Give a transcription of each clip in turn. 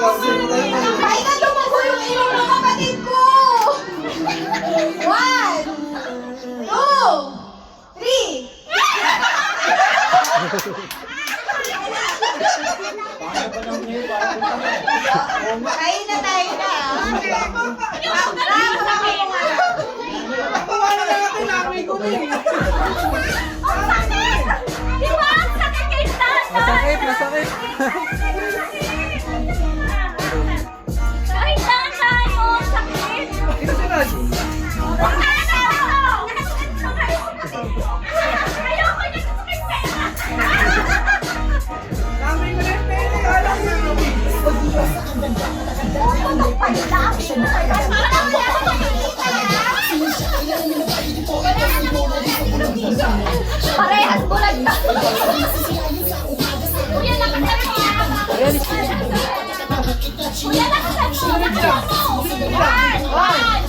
Ay, na lumago yung ilong ng kapatid ko! 1, 2, 3! Kain na tayo na. Masakit, masakit. Kahit saan tayo, sakit. Ayoko niya sa pera. Parehas bulag na. Kuya, nakasabi mo. Kuya, nakasabi mo. 1,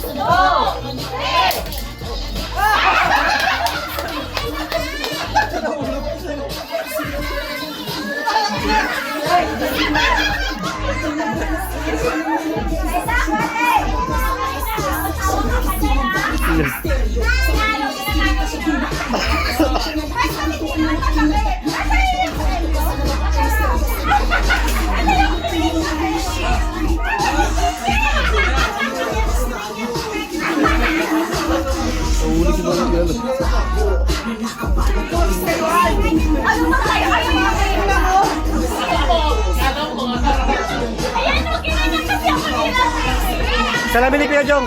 Ulit yung mga gano'n. Ano ba kayo? Ano ba kayo? Ayan, okay na lang kasi ako nila. Salamin ni Kuya Jong.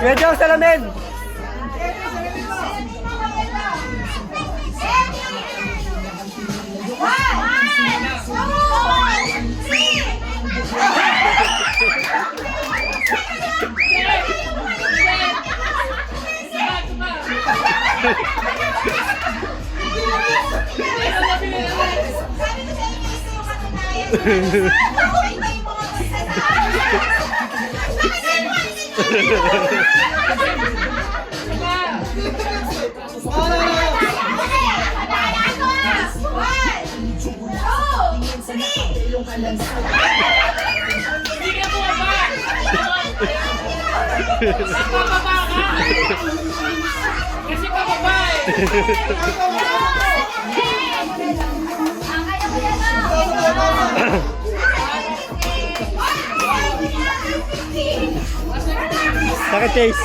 Kuya Jong, salamin. Kasi pababa Saka Chase.